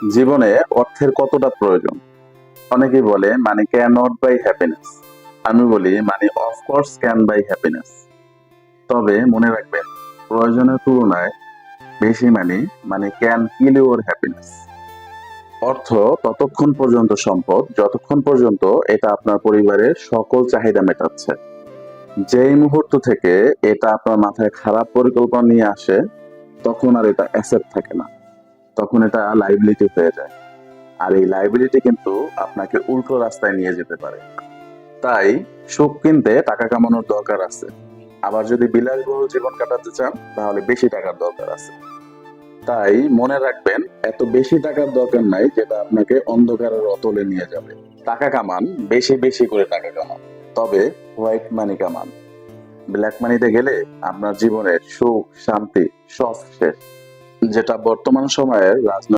জীবনে অর্থের কতটা প্রয়োজন? অনেকেই বলে money can not by happiness. আমি বলি মানি অফকোর্স ক্যান বাই হ্যাপিনেস। তবে মনে রাখবেন, প্রয়োজনের তুলনায় বেশি money can kill your happiness. অর্থ ততক্ষণ পর্যন্ত সম্পদ যতক্ষণ পর্যন্ত এটা আপনার পরিবারের সকল চাহিদা মেটাচ্ছে। যেই মুহূর্ত থেকে এটা আপনার মাথায় খারাপ পরিকল্পনা নিয়ে আসে, তখন আর এটা অ্যাসেট থাকে না, তখন এটা লাইবিলিটি হয়ে যায়। আর এই লাইবিলিটি কিন্তু আপনাকে উল্টো রাস্তায় নিয়ে যেতে পারে। তাই সুখ কিনতে টাকা কামানোর দরকার আছে, আবার যদি বিলাসবহুল জীবন কাটাতে চান তাহলে বেশি টাকার দরকার আছে। তাই মনে রাখবেন, এত বেশি টাকার দরকার নাই যেটা আপনাকে অন্ধকারের অতলে নিয়ে যাবে। টাকা কামান, বেশি বেশি করে টাকা কামান, তবে হোয়াইট মানি কামান। ব্ল্যাক মানিতে গেলে আপনার জীবনের সুখ শান্তি সব শেষ, যেটা বর্তমান সময়ের রাজনৈতিক